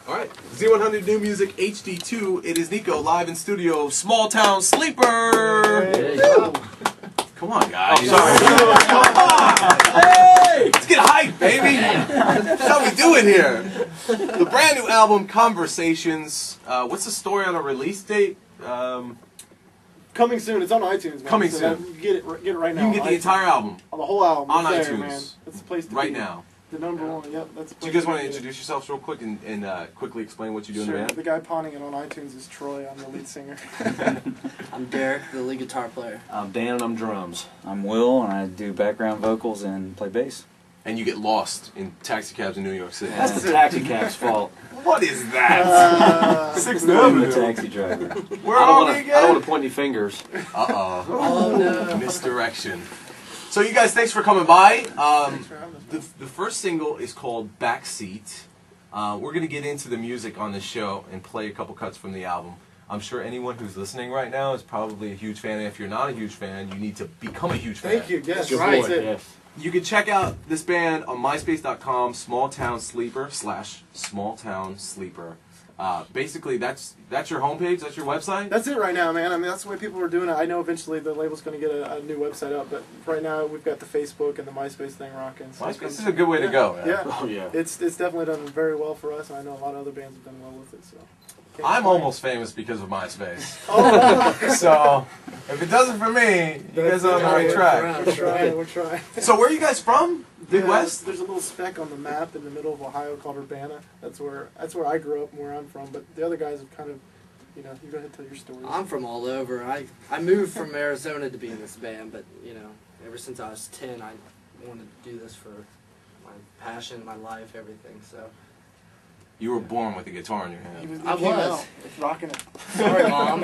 Alright, Z100 New Music HD2. It is Niko live in studio, Small Town Sleeper! Hey. Come on, guys. Oh, sorry. Come on! Hey! Let's get hyped, baby! That's how we do it here. The brand new album, Conversations. What's the story on a release date? Coming soon. It's on iTunes, man. Coming so soon. Get it right now. You can get the entire album the whole album on it's iTunes there, man. That's the place to right be. now. The number one. Yep, that's the place. Do you guys to want to be. introduce yourselves real quick and quickly explain what you do in the Sure. band? The guy pawning it on iTunes is Troy. I'm the lead singer. I'm Derek, the lead guitar player. I'm Dan and I'm drums. I'm Will, and I do background vocals and play bass. And you get lost in taxi cabs in New York City. That's the taxi cab's fault. What is that? 6th I'm a Avenue. taxi driver. Where I are we don't again? want to point any fingers. Uh-oh. Oh no. Misdirection. So you guys, thanks for coming by. Thanks for having us. The first single is called Backseat. We're going to get into the music on this show and play a couple cuts from the album. I'm sure anyone who's listening right now is probably a huge fan. And if you're not a huge fan, you need to become a huge fan. Thank you. Yes, Good right. boy, That's it. Yes. You can check out this band on myspace.com, smalltownsleeper/smalltownsleeper. Basically, that's your homepage, that's your website? That's it right now, man. I mean, that's the way people are doing it. I know eventually the label's going to get a new website up, but right now we've got the Facebook and the MySpace thing rocking. So MySpace is a good way to go. Man. Yeah. Oh yeah. It's definitely done very well for us, and I know a lot of other bands have done well with it. So. Can't I'm complain. almost famous because of MySpace. Oh, So, if it doesn't for me, you guys are on the right track. we're trying. We're trying. So, where are you guys from? Midwest? Yeah, there's a little speck on the map in the middle of Ohio called Urbana. That's where I grew up and where I'm from. But the other guys have kind of, you go ahead and tell your stories. I'm from all over. I moved from Arizona to be in this band, but ever since I was 10, I wanted to do this for my passion, my life, everything. So You were born with a guitar in your He hand. I came was. out. It's rocking it. sorry, Mom.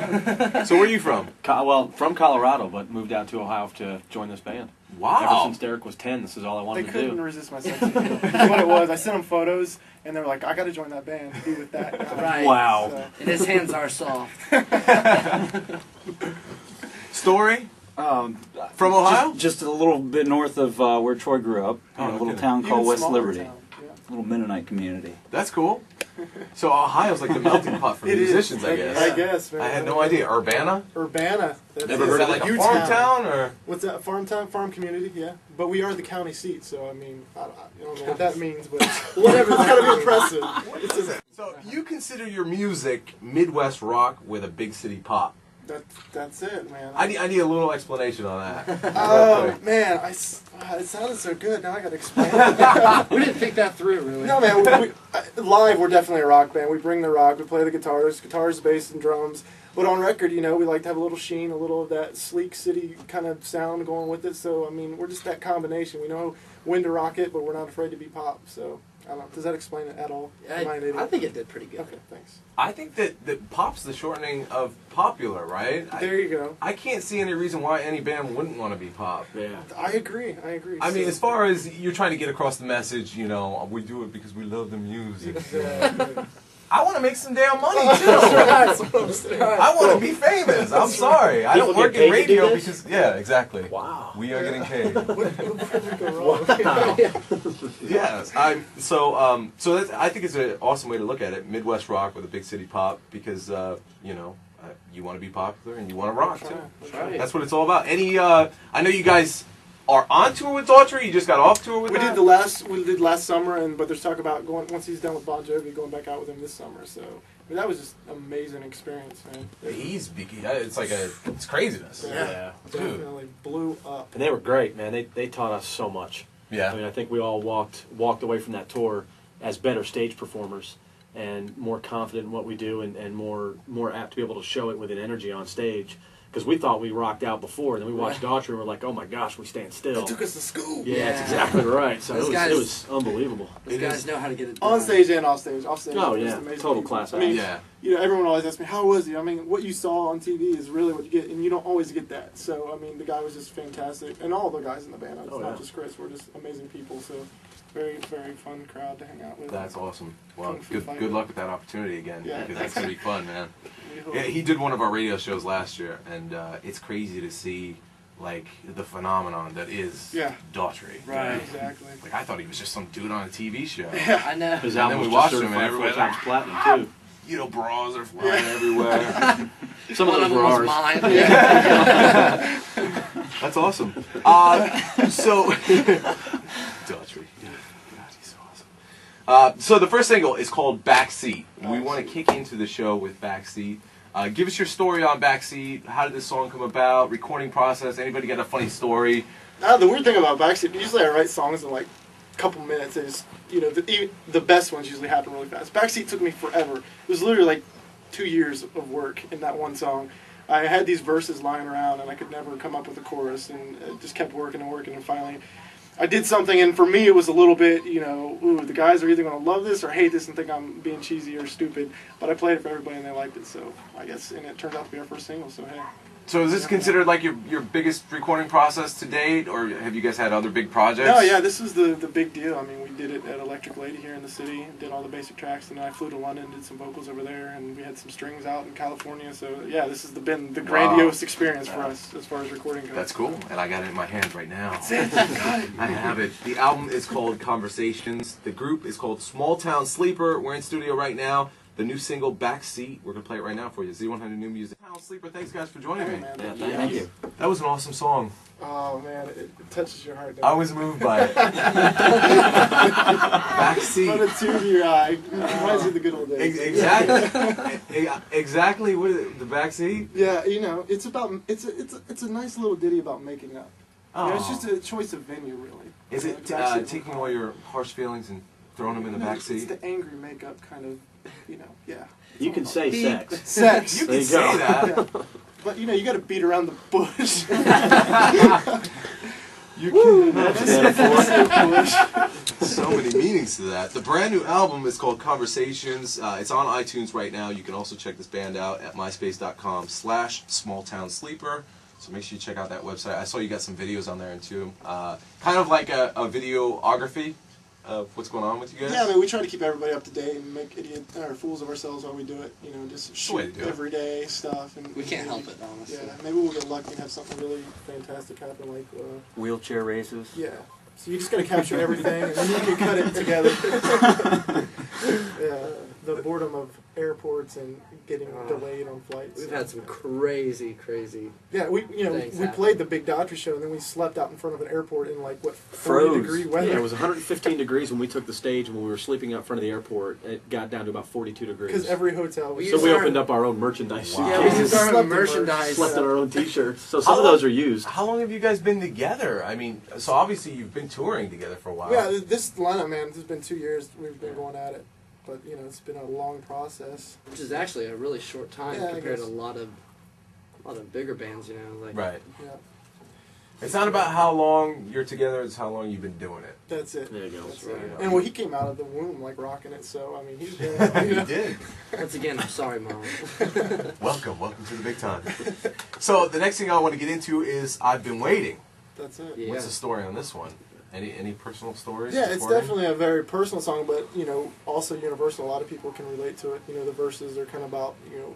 So, where are you from? Well, from Colorado, but moved out to Ohio to join this band. Ever Wow. since Derek was 10, this is all I They wanted to couldn't do. resist my sex appeal. That's what it was. I sent them photos, and they were like, "I got to join that band. Be with that guy." Right. Wow. So, And his hands are soft. Story? Um, From Ohio? Just a little bit north of where Troy grew up, in Oh, a little okay. town even called West smaller Liberty. town, yeah. A little Mennonite community. That's cool. So, Ohio's like the melting pot for It is. musicians, I guess. I guess, man. I had no idea. Urbana? Urbana. That's Is that like a huge farm town or? What's that? Farm town? Farm community? Yeah. But we are the county seat, so I mean, I don't know what that means, but whatever. It's gotta be impressive. What is it? So you consider your music Midwest rock with a big city pop? That's it, man. I need a little explanation on that. Oh man, it sounded so good. Now I gotta explain. We didn't think that through, really. No, man. Live, we're definitely a rock band. We bring the rock. We play the guitars, bass, and drums. But on record, we like to have a little sheen, a little of that sleek city kind of sound going with it. So I mean, we're just that combination. We know when to rock it, but we're not afraid to be pop. So I don't know. Does that explain it at all? Am I an idiot? I think it did pretty good. Okay, thanks. I think that pop's the shortening of popular, right? There you go. I can't see any reason why any band wouldn't want to be pop. Yeah. I agree. I mean, as far as you're trying to get across the message, we do it because we love the music. I want to make some damn money too. That's what I'm saying. I want to be famous. I'm sorry. I don't People work get in paid to do radio this? because exactly. Wow. We are getting paid. What could go wrong? Yes, I think it's an awesome way to look at it. Midwest rock with a big city pop because you want to be popular and you want to rock too. Right. That's what it's all about. I know you guys are on tour with Daughtry. You just got off tour with We that? did last summer, but there's talk about once he's done with Bon Jovi, going back out with him this summer. So I mean, that was just an amazing experience, man. It's craziness. Yeah. Definitely blew up. And they were great, man. They taught us so much. Yeah. I mean, I think we all walked away from that tour as better stage performers and more confident in what we do and more apt to be able to show it with an energy on stage. Because we thought we rocked out before, and then we watched Daughtry and we're like, oh my gosh, we stand still. They took us to school. Yeah, that's exactly right. So Those it guys- was unbelievable. Those guys know how to get it done. On stage and off stage. Off stage. Oh, just yeah. amazing Total people. class I mean, act. Yeah. everyone always asks me, how was he? I mean, what you saw on TV is really what you get, and you don't always get that. So, I mean, the guy was just fantastic. And all the guys in the band, it's not just Chris, we're just amazing people. So, very, very fun crowd to hang out with. That's awesome. Well, Kung Fu good fighter. luck with that opportunity again. Yeah. Because that's going to be fun, man. We hope. Yeah, he did one of our radio shows last year, and it's crazy to see like the phenomenon that is Daughtry. Right. Exactly. Like I thought he was just some dude on a TV show. Yeah. I know. His And album then we was watched just him and certified everybody 4 times platinum too. You know, bras are flying everywhere. Some of One those them were was ours. mine. That's awesome. So Daughtry. God, he's so awesome. So the first single is called Backseat. We want to kick into the show with Backseat. Give us your story on Backseat. How did this song come about? Recording process. Anybody got a funny story? The weird thing about Backseat, usually I write songs in like a couple minutes. They just, you know, the best ones usually happen really fast. Backseat took me forever. It was literally like 2 years of work in that one song. I had these verses lying around and I could never come up with a chorus, and it just kept working and working, and finally I did something, and for me it was a little bit, you know, ooh, the guys are either going to love this or hate this and think I'm being cheesy or stupid, but I played it for everybody and they liked it, so I guess, and it turned out to be our first single, so hey. So is this considered like your biggest recording process to date, or have you guys had other big projects? No, yeah, this was the big deal. I mean, we did it at Electric Lady here in the city, did all the basic tracks, and then I flew to London, did some vocals over there, and we had some strings out in California. So yeah, this has been the grandiose experience for us as far as recording goes. That's cool, and I got it in my hands right now. That's it. Got it. I have it. The album is called Conversations. The group is called Small Town Sleeper. We're in studio right now. The new single, Backseat. We're going to play it right now for you. Z100 New Music. Town Sleeper, thanks guys for joining me. Man, Yeah, Thank you. That was an awesome song. Oh man, it touches your heart. I was moved by it. Put Backseat. a tear to your eye. It reminds you of the good old days. Exactly. Exactly. What is it? The Backseat? Yeah, you know, it's about it's a nice little ditty about making up. Oh. You know, it's just a choice of venue, really. Is You it know, Backseat taking all your harsh feelings and throwing them in the No, back It's seat? the angry makeup kind of, you know, yeah. You can say sex. Sex. You There can you go. say that. Yeah. But you know, you got to beat around the bush. You can. Bush. So many meanings to that. The brand new album is called Conversations. It's on iTunes right now. You can also check this band out at myspace.com/smalltownsleeper. So make sure you check out that website. I saw you got some videos on there too. Kind of like a videography of what's going on with you guys. Yeah, I mean, we try to keep everybody up to date and make fools of ourselves while we do it. You know, just way to shoot do it. everyday stuff. And We can't maybe- help it, honestly. Yeah, maybe we'll get lucky and have something really fantastic happen, like Wheelchair races. yeah. So you just got to capture everything, and then you can cut it together. Yeah, the boredom of airports and getting delayed on flights. We've had some crazy. Yeah, we things we happen. played the Big Daughtry show, and then we slept out in front of an airport in like what 40 Froze. degree weather. Yeah, it was 115 degrees when we took the stage, and when we were sleeping out front of the airport, it got down to about 42 degrees. Because every hotel was. So we Sorry. opened up our own merchandise Wow. Yeah, we suitcases. used our Slept own in merch. merchandise. Slept in our own t-shirts. So How some of long- those are used. How long have you guys been together? I mean, so obviously you've been touring together for a while. Yeah, this lineup, man, this has been 2 years we've been going at it. But, you know, it's been a long process. Which is actually a really short time Yeah, I compared to guess. a lot of bigger bands, you know. Like Right. Yeah, It's not about how long you're together, it's how long you've been doing it. that's it. There you go. That's Right. it. And well, he came out of the womb, like, rocking it, so, I mean, he's been... You did. Once again, I'm sorry, Mom. Welcome to the big time. So the next thing I want to get into is I've Been Waiting. That's it. Yeah. What's the story on this one? Any personal stories? Yeah, it's recording? definitely a very personal song, but, you know, also universal. A lot of people can relate to it. You know, the verses are kind of about, you know,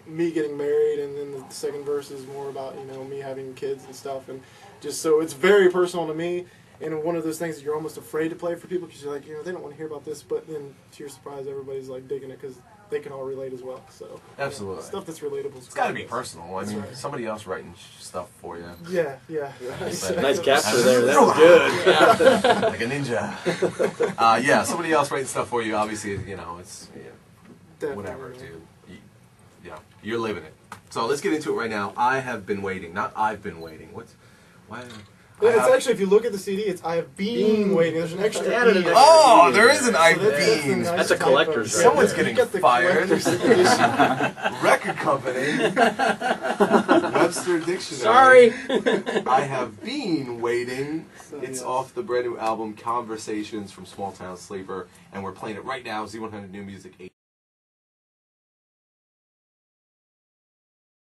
me getting married, and then the second verse is more about, you know, me having kids and stuff. And just so it's very personal to me, and one of those things that you're almost afraid to play for people because you're like, you know, they don't want to hear about this, but then to your surprise, everybody's like digging it because they can all relate as well. So Absolutely. stuff that's relatable. It's got to be personal. I That's mean, right. somebody else writing stuff for you. Yeah. Nice capture there. That was good. Like a ninja. Yeah, somebody else writing stuff for you. Obviously, you know, it's Definitely, whatever, man. dude. Yeah, you're living it. So let's get into it right now. I have been waiting, not I've been waiting. Why? Yeah, it's actually, if you look at the CD, it's I have been waiting. There's an extra Added E. an extra Oh, there is an I've So that's the been. nice That's a type collector's of- right Someone's You getting got the fired. collector's edition. Record company. Webster Dictionary. Sorry. I have been waiting. So, It's yeah. off the brand new album Conversations from Small Town Sleeper, and we're playing it right now. Z100 New Music 8.